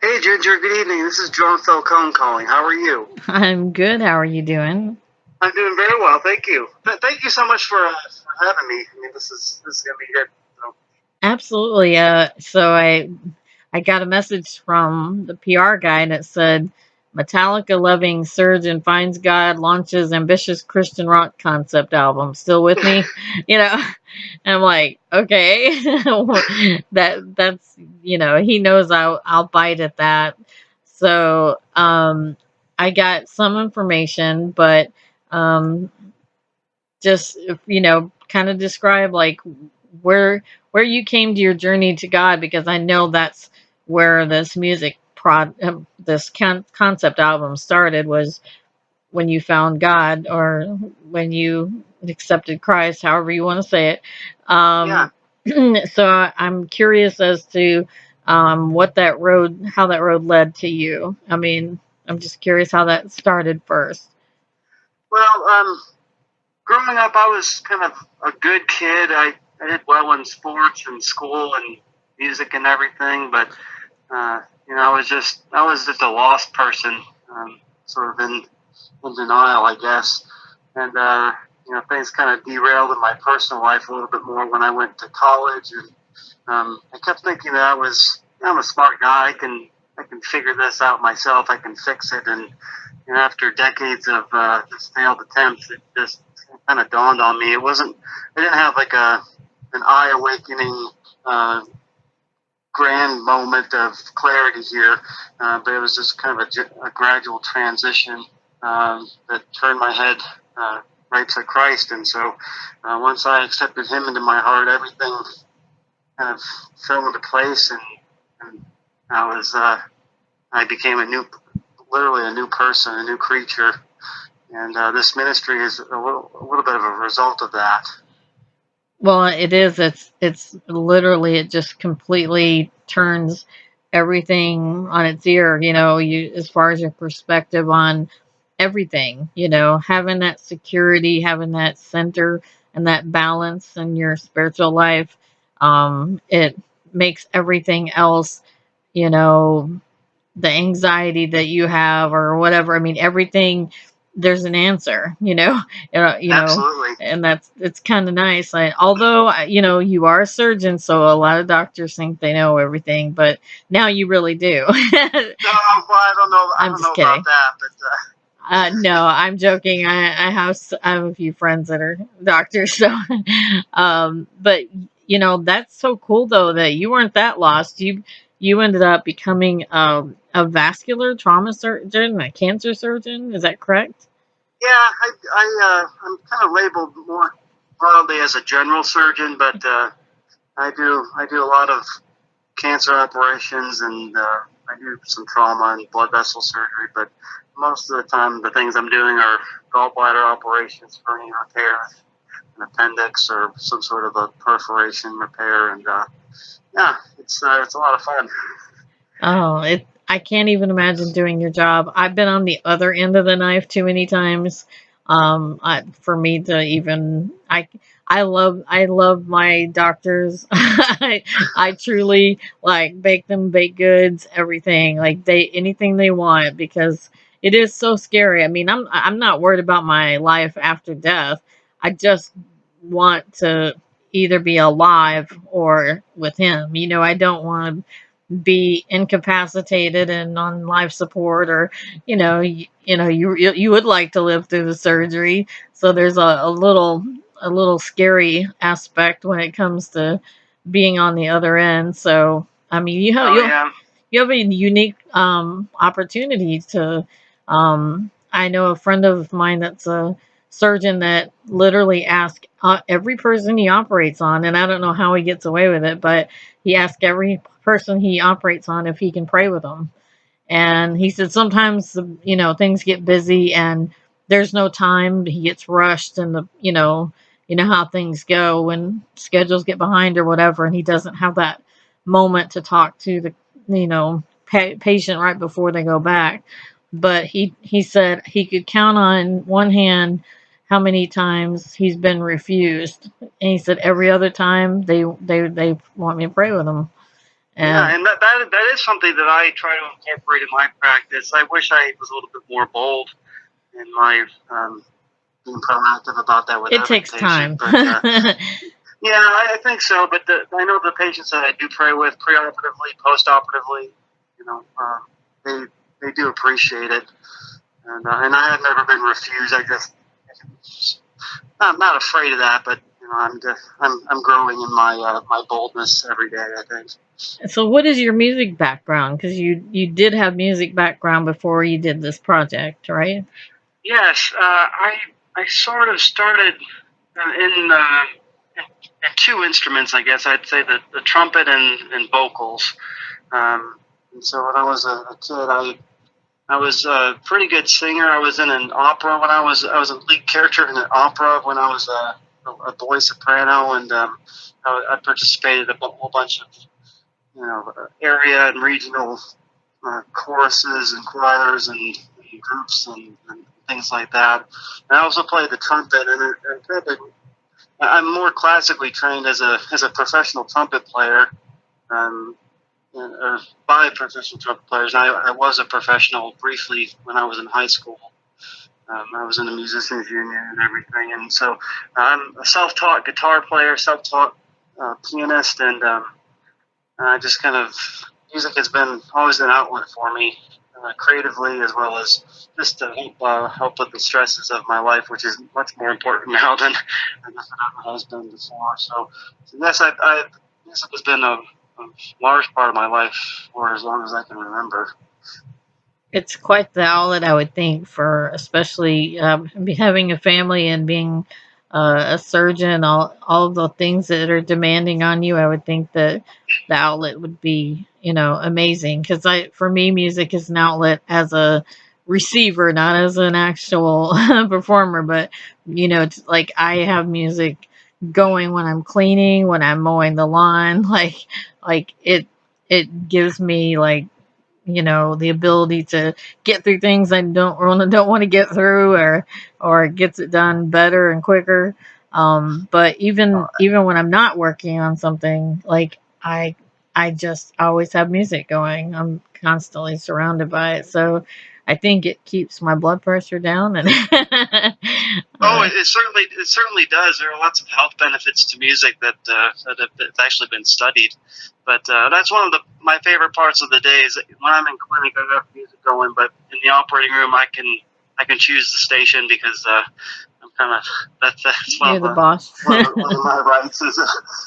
Hey, Ginger, good evening. This is John Falcone calling. How are you? I'm good. How are you doing? I'm doing very well, thank you. Thank you so much for having me. I mean, this is going to be good. So. Absolutely. So I got a message from the PR guy that said Metallica loving surgeon finds God, launches ambitious Christian rock concept album. Still with me? You know, and I'm like, okay, that's he knows I'll bite at that. So I got some information, but um just kind of describe like where you came to your journey to God, because I know that's where this concept album started, was when you found God, or when you accepted Christ, however you want to say it. Yeah. So I'm curious as to how that road led to you. I mean, I'm just curious how that started first. Well, growing up, I was kind of a good kid. I did well in sports and school and music and everything, but I was just a lost person, sort of in denial, I guess. And things kind of derailed in my personal life a little bit more when I went to college, and I kept thinking that I'm a smart guy. I can figure this out myself. I can fix it. And after decades of just failed attempts, it just kind of dawned on me. I didn't have like an eye awakening grand moment of clarity here, but it was just kind of a gradual transition that turned my head right to Christ. And so once I accepted Him into my heart, everything kind of fell into place, and I became literally a new person, a new creature. And this ministry is a little bit of a result of that. Well, it is. It's literally, it just completely turns everything on its ear. As far as your perspective on everything. Having that security, having that center and that balance in your spiritual life. It makes everything else. You know, the anxiety that you have or whatever. I mean, everything, there's an answer, Absolutely. and it's kind of nice. Although, you are a surgeon, so a lot of doctors think they know everything, but now you really do. No, well, I don't know. I I'm don't just know kidding. about that, but. No, I'm joking. I have a few friends that are doctors, so but that's so cool though that you weren't that lost. You ended up becoming a vascular trauma surgeon, a cancer surgeon. Is that correct? Yeah, I'm kind of labeled more broadly as a general surgeon, but I do a lot of cancer operations, and I do some trauma and blood vessel surgery. But most of the time, the things I'm doing are gallbladder operations, hernia repair, an appendix, or some sort of a perforation repair. And yeah, it's a lot of fun. Oh, I can't even imagine doing your job. I've been on the other end of the knife too many times. For me to even, I love my doctors. I truly like bake them baked goods, everything, like anything they want, because it is so scary. I mean, I'm not worried about my life after death. I just want to either be alive or with him. I don't want to be incapacitated and on life support, or you would like to live through the surgery. So there's a little scary aspect when it comes to being on the other end. So I mean, Yeah. you have a unique opportunity to I know a friend of mine that's a surgeon that literally asks every person he operates on, and I don't know how he gets away with it, but he asks every person he operates on if he can pray with them. And he said sometimes things get busy and there's no time. He gets rushed, and you know how things go when schedules get behind or whatever, and he doesn't have that moment to talk to the patient right before they go back. But he said he could count on one hand how many times he's been refused, and he said every other time they want me to pray with them. And Yeah, and that is something that I try to incorporate in my practice. I wish I was a little bit more bold in my being proactive about that with it every takes patient. time. But yeah, I think so. But I know the patients that I do pray with preoperatively, postoperatively, you know, they do appreciate it, and I have never been refused. I just I'm not afraid of that, but you know, I'm growing in my boldness every day, I think. So what is your music background? Because you did have music background before you did this project, right? Yes, I sort of started in two instruments, I guess. I'd say the trumpet and vocals. And so when I was a kid, I was a pretty good singer. I was in an opera when I was a lead character in an opera when I was a boy soprano, and I participated in a whole bunch of area and regional choruses and choirs and groups and things like that. And I also played the trumpet, I'm more classically trained as a professional trumpet player. Um, or by professional trumpet players. And I was a professional briefly when I was in high school. I was in the musicians union and everything, and so I'm a self-taught guitar player, self-taught pianist, and I just kind of music has been always an outlet for me, creatively as well as just to help with the stresses of my life, which is much more important now than it ever has been before. So yes, music has been a large part of my life for as long as I can remember. It's quite the outlet, I would think, for especially having a family and being a surgeon, all of the things that are demanding on you. I would think that the outlet would be, amazing. Because for me, music is an outlet as a receiver, not as an actual performer. But it's like I have music going when I'm cleaning, when I'm mowing the lawn, like it gives me like the ability to get through things I don't want to get through, or it gets it done better and quicker. But even when I'm not working on something, like I just always have music going. I'm constantly surrounded by it, so I think it keeps my blood pressure down. And Oh, it certainly does. There are lots of health benefits to music that have actually been studied. But that's one of my favorite parts of the day is when I'm in clinic. I have music going, but in the operating room, I can choose the station because I'm kind of that's you're the boss. one of my rights is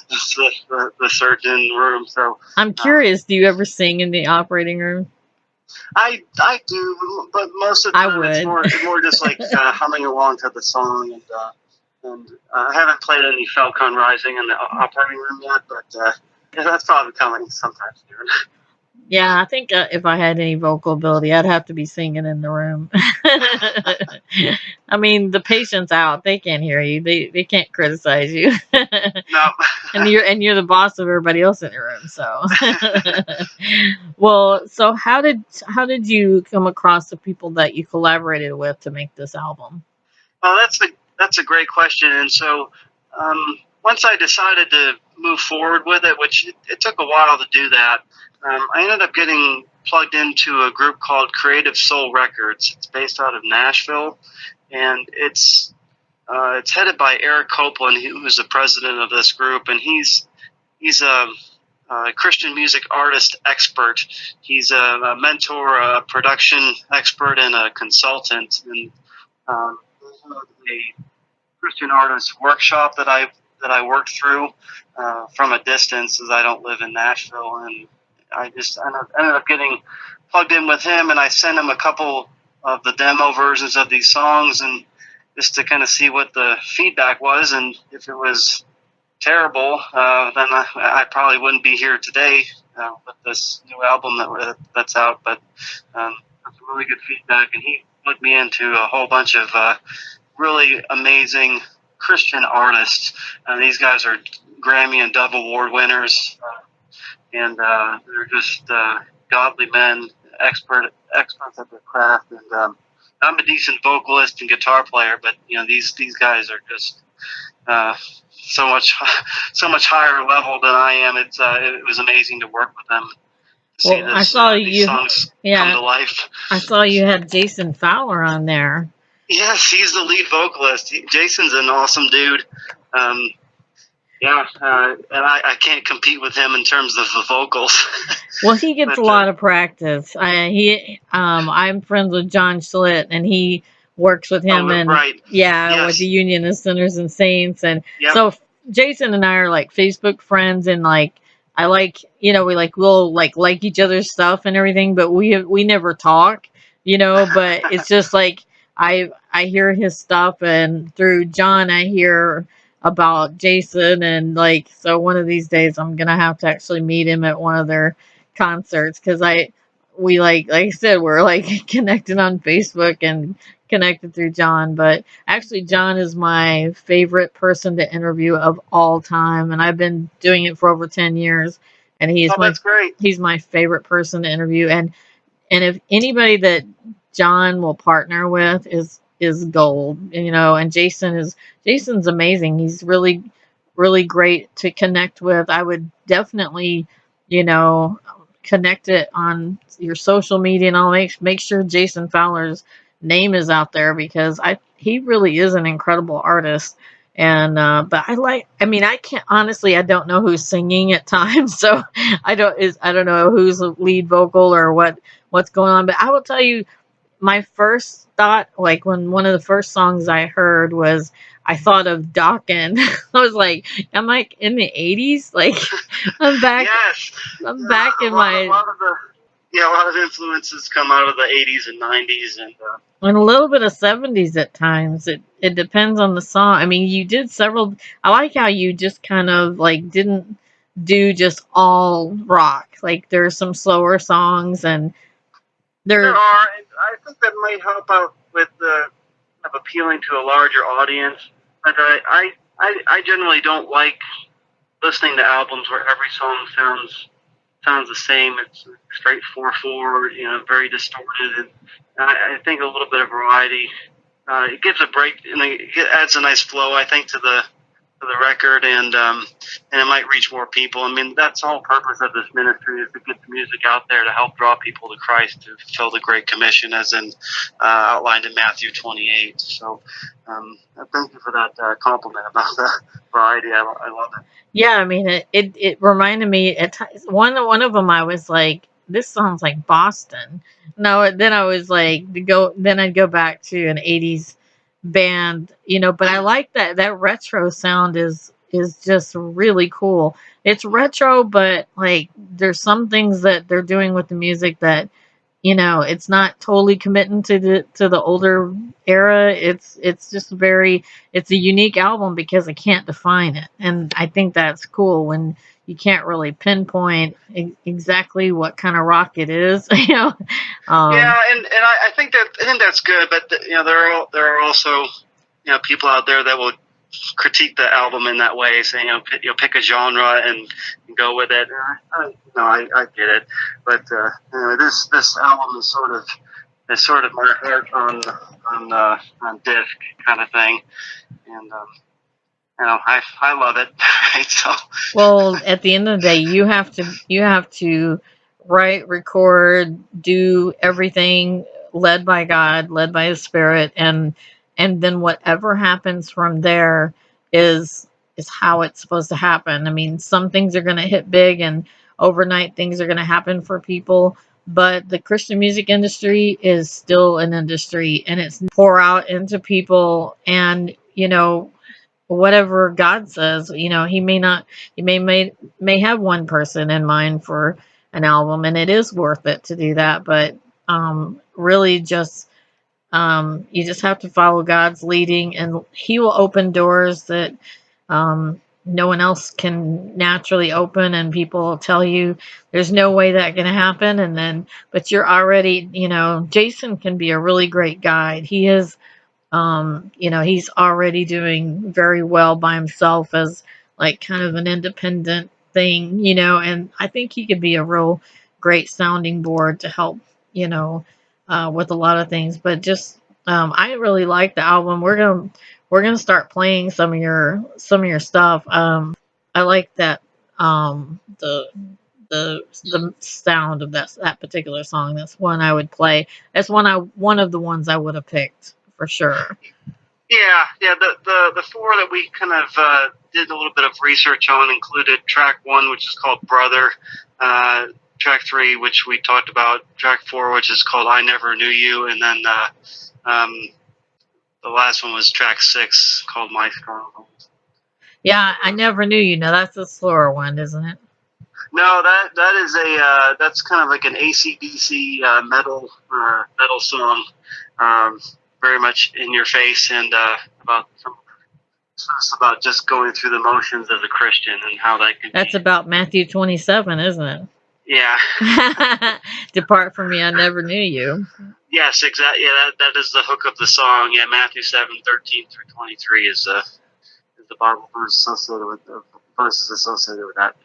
the surgeon room. So I'm um, curious. Do you ever sing in the operating room? I do, but most of the I time it's would. more just like humming along to the song, and I haven't played any Falcone Rising in the operating room yet, but yeah, that's probably coming sometime soon. Yeah, I think if I had any vocal ability, I'd have to be singing in the room. I mean, the patient's out; they can't hear you. They can't criticize you. No. And you're the boss of everybody else in the room. So, well, so how did you come across the people that you collaborated with to make this album? Well, that's a great question, and so once I decided to move forward with it, which it took a while to do that, I ended up getting plugged into a group called Creative Soul Records. It's based out of Nashville, and it's headed by Eric Copeland, who's the president of this group, and he's a Christian music artist expert. He's a mentor, a production expert, and a consultant, and a Christian artist workshop that I worked through from a distance, as I don't live in Nashville, and I just ended up getting plugged in with him, and I sent him a couple of the demo versions of these songs, and just to kind of see what the feedback was, and if it was terrible, then I probably wouldn't be here today with this new album that's out. But that's really good feedback, and he plugged me into a whole bunch of really amazing Christian artists. These guys are Grammy and Dove Award winners, and they're just godly men, experts at their craft. And I'm a decent vocalist and guitar player, but these guys are just uh, so much higher level than I am. It was amazing to work with them. To see Well, I saw these you. songs come to Yeah, life. I saw you had Jason Fowler on there. Yes, he's the lead vocalist. Jason's an awesome dude. And I can't compete with him in terms of the vocals. Well, he gets But, a lot of practice. I'm friends with John Schlitt, and he works with him, and right. yeah, with Yes. the Union of Sinners and Saints, and Yep. so Jason and I are like Facebook friends, and like I like, we'll like each other's stuff and everything, but we never talk, but it's just like I hear his stuff, and through John I hear about Jason, and like, so one of these days I'm gonna have to actually meet him at one of their concerts, because we like I said, we're like connected on Facebook and connected through John. But actually John is my favorite person to interview of all time, and I've been doing it for over 10 years, and that's great. He's my favorite person to interview. And if anybody that John will partner with is gold, and Jason's amazing. He's really, really great to connect with. I would definitely, connect it on your social media, and I'll make sure Jason Fowler's name is out there, because he really is an incredible artist. And but I can't, honestly, I don't know who's singing at times, so I don't know who's the lead vocal or what's going on. But I will tell you, my first thought, like when one of the first songs I heard was, I thought of Dokken. I was like, am I in the 80s? Like, I'm back. Yes. I'm back in a lot of influences come out of the 80s and 90s, and a little bit of 70s at times. It depends on the song. I mean, you did several. I like how you just kind of like didn't do just all rock. Like, there's some slower songs, and there are. And I think that might help out with appealing to a larger audience. But I generally don't like listening to albums where every song sounds the same. It's straight 4/4, very distorted. And I think a little bit of variety, it gives a break, and it adds a nice flow, I think, to the record, and it might reach more people. I mean, that's the whole purpose of this ministry, is to get the music out there to help draw people to Christ, to fulfill the Great Commission, as in outlined in Matthew 28. So thank you for that compliment about the variety. I love it. Yeah, I mean, it reminded me at times, one of them I was like, this sounds like Boston. No, then I was like, then I'd go back to an 80s band, but I like that retro sound is just really cool. It's retro, but like there's some things that they're doing with the music that, it's not totally committing to the older era. It's just it's a unique album, because I can't define it, and I think that's cool when you can't really pinpoint exactly what kind of rock it is. Yeah, and I think that's good, but there are also people out there that will critique the album in that way, saying pick a genre and go with it. I get it, but this album is sort of my heart on disc kind of thing, and I love it. Right, so well, at the end of the day, you have to write, record, do everything led by God, led by His Spirit, and then whatever happens from there is how it's supposed to happen. I mean, some things are going to hit big, and overnight things are going to happen for people, but the Christian music industry is still an industry, and it's pour out into people. And whatever God says, He may not, He may have one person in mind for an album, and it is worth it to do that. But really, just you just have to follow God's leading, and He will open doors that no one else can naturally open, and people will tell you there's no way that can happen. And then, but you're already, Jason can be a really great guide. He is, he's already doing very well by himself as like kind of an independent thing, and I think he could be a real great sounding board to help, with a lot of things. But just, I really like the album. We're we're gonna start playing some of your stuff. I like that the sound of that particular song. That's one I would play. That's one of the ones I would have picked for sure. Yeah. The four that we kind of did a little bit of research on included track 1, which is called Brother, track 3, which we talked about, track 4, which is called I Never Knew You, and then the last one was track 6, called My Stronghold. Yeah, I Never Knew You. Now that's a slower one, isn't it? No, that is that's kind of like an AC/DC metal song, very much in your face, and it's about just going through the motions as a Christian and how that can. That's about Matthew 27, isn't it? Yeah. Depart from me, I never knew you. Yes, exactly. Yeah, that is the hook of the song. Yeah, Matthew 7:13 through 23 is the Bible verse associated with the verses associated with that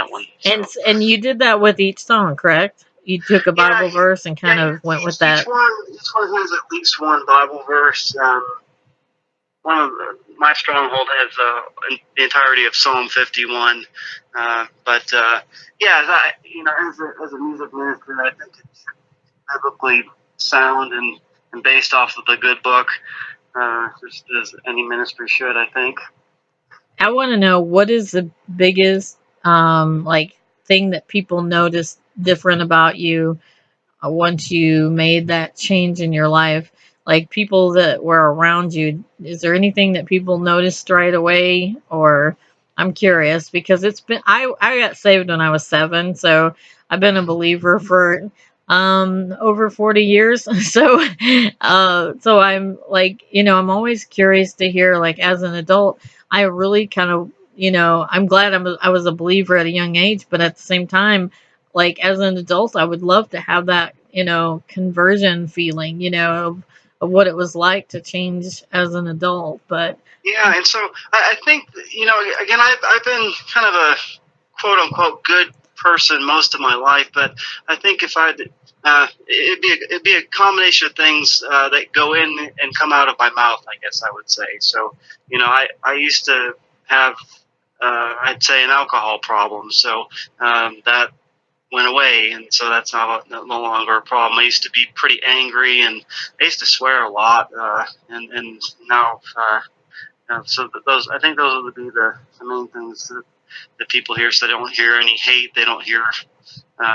one. So. And you did that with each song, correct? You took a Bible verse and kind of went with that. Each one has at least one Bible verse. My stronghold has the entirety of Psalm 51. But as a music minister, I think it's biblically sound and based off of the good book, just as any ministry should, I think. I want to know, what is the biggest thing that people notice different about you once you made that change in your life? Like, people that were around you, is there anything that people noticed right away? Or I'm curious, because it's been I got saved when I was 7, so I've been a believer for over 40 years. So I'm like, I'm always curious to hear, like, as an adult, I really kind of, I'm glad I was a believer at a young age, but at the same time, like, as an adult, I would love to have that, conversion feeling, of what it was like to change as an adult. But yeah, and so I think, again, I've been kind of a quote unquote good person most of my life, but I think if it'd be a combination of things that go in and come out of my mouth, I guess I would say. So, I used to have I'd say an alcohol problem, so that went away, and so that's no longer a problem. I used to be pretty angry, and I used to swear a lot, and now so I think those would be the main things that people hear. So they don't hear any hate, they don't hear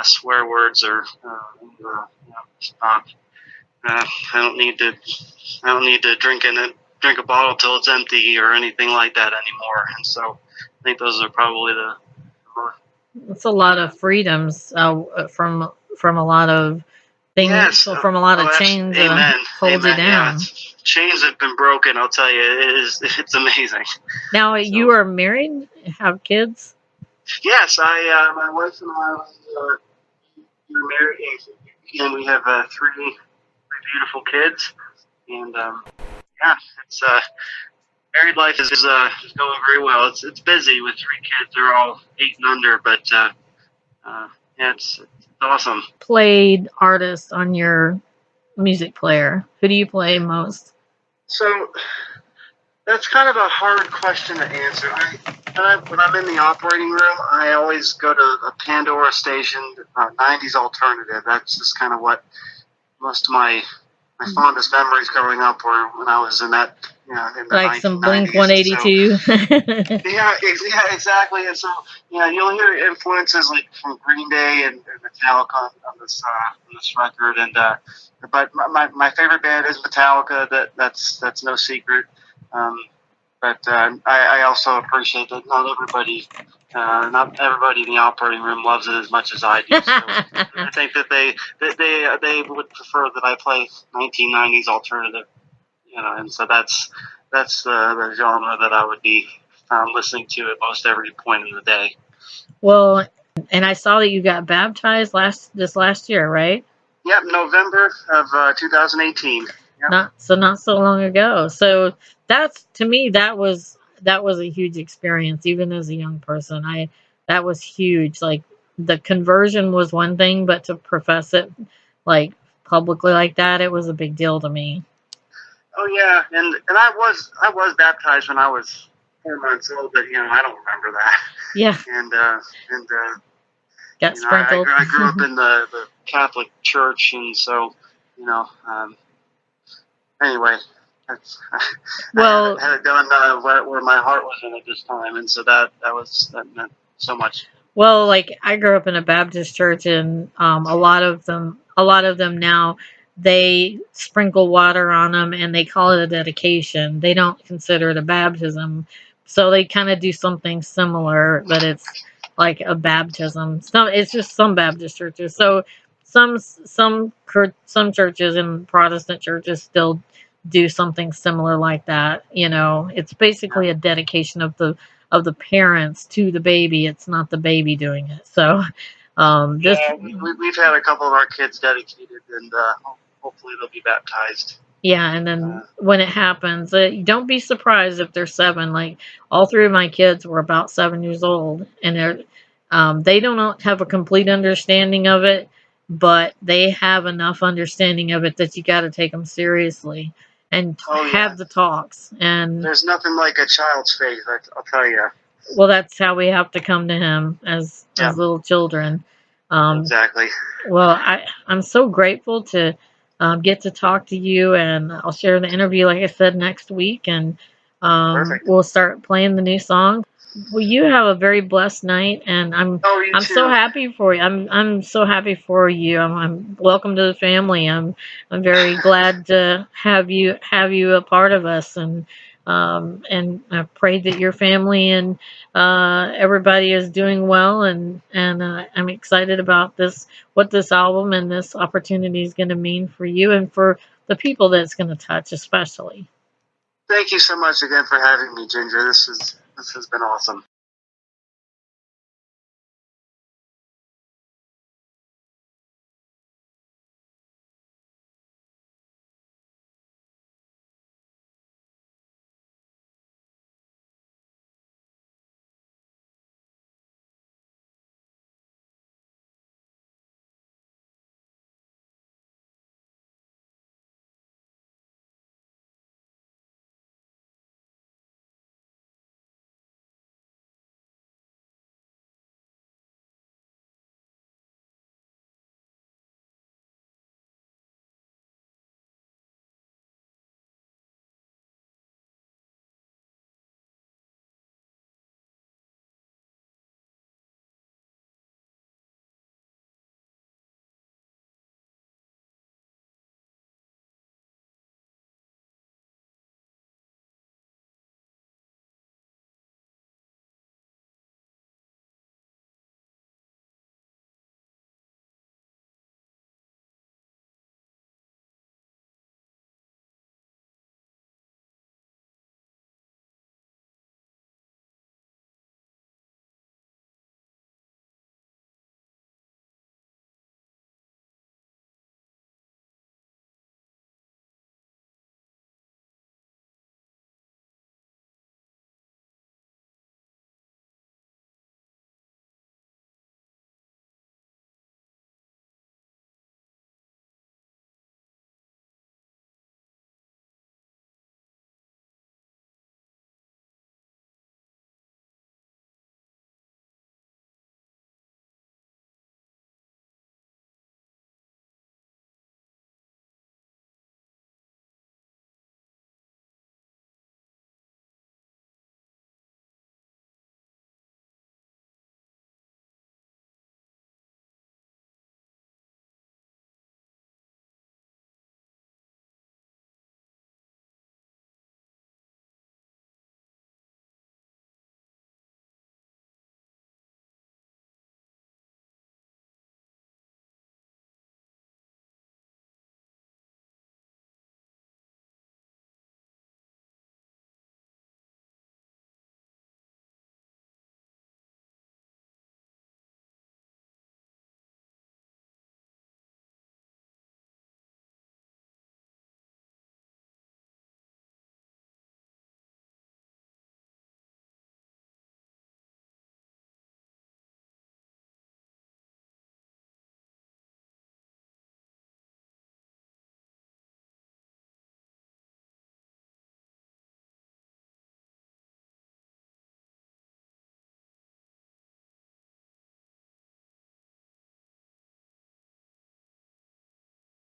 swear words, or I don't need to drink a bottle till it's empty or anything like that anymore. And so I think those are probably the more. It's a lot of freedoms from a lot of things, yes, from a lot of chains that hold you down. Yeah, chains have been broken, I'll tell you. It's amazing. Now, you are married, have kids? Yes, my wife and I we're married, and we have three beautiful kids, and it's married life is going very well. It's busy with 3 kids. They're all 8 and under, but it's awesome. Played artist on your music player. Who do you play most? So that's kind of a hard question to answer. When I'm in the operating room, I always go to a Pandora station, 90s alternative. That's just kind of what most of my fondest memories growing up were, when I was in that, in the like some 1990s. Blink-182. So, yeah, exactly. And so, you'll hear influences like from Green Day and Metallica on this record. And but my favorite band is Metallica. That's no secret. But I also appreciate that not everybody in the operating room loves it as much as I do. So I think that they would prefer that I play 1990s alternative, and so that's the genre that I would be listening to at most every point in the day. Well, and I saw that you got baptized this last year, right? Yep, November of 2018. Yep. Not so long ago. So to me that was a huge experience, even as a young person. That was huge. Like, the conversion was one thing, but to profess it like publicly like that, it was a big deal to me. Oh yeah, and I was baptized when I was 4 months old, but I don't remember that. Yeah, And got sprinkled. I grew up in the Catholic Church, and so anyway, that's, Well, I had it done where my heart was in at this time, and so that meant so much. Well, like I grew up in a Baptist church, and a lot of them now, they sprinkle water on them, and they call it a dedication. They don't consider it a baptism, so they kind of do something similar, but it's like a baptism. It's just some Baptist churches. So some churches and Protestant churches still do something similar like that. It's Yeah. basically a dedication of the parents to the baby. It's not the baby doing it. So, this, Yeah, we've had a couple of our kids dedicated, and hopefully they'll be baptized. yeah, and then when it happens, don't be surprised if they're 7. Like all 3 of my kids were about 7 years old, and they don't have a complete understanding of it, but they have enough understanding of it that you got to take them seriously and have the talks. And there's nothing like a child's faith, I'll tell you. well, that's how we have to come to him as little children. Exactly. Well, I'm so grateful to get to talk to you, and I'll share the interview, like I said, next week, and Perfect. we'll start playing the new song. Well, you have a very blessed night, and I'm so happy for you. I'm so happy for you. I'm welcome to the family. I'm very glad to have you a part of us, and I pray that your family and everybody is doing well, and I'm excited about what this album and this opportunity is going to mean for you and for the people that it's going to touch, especially. Thank you so much again for having me, Ginger. This has been awesome.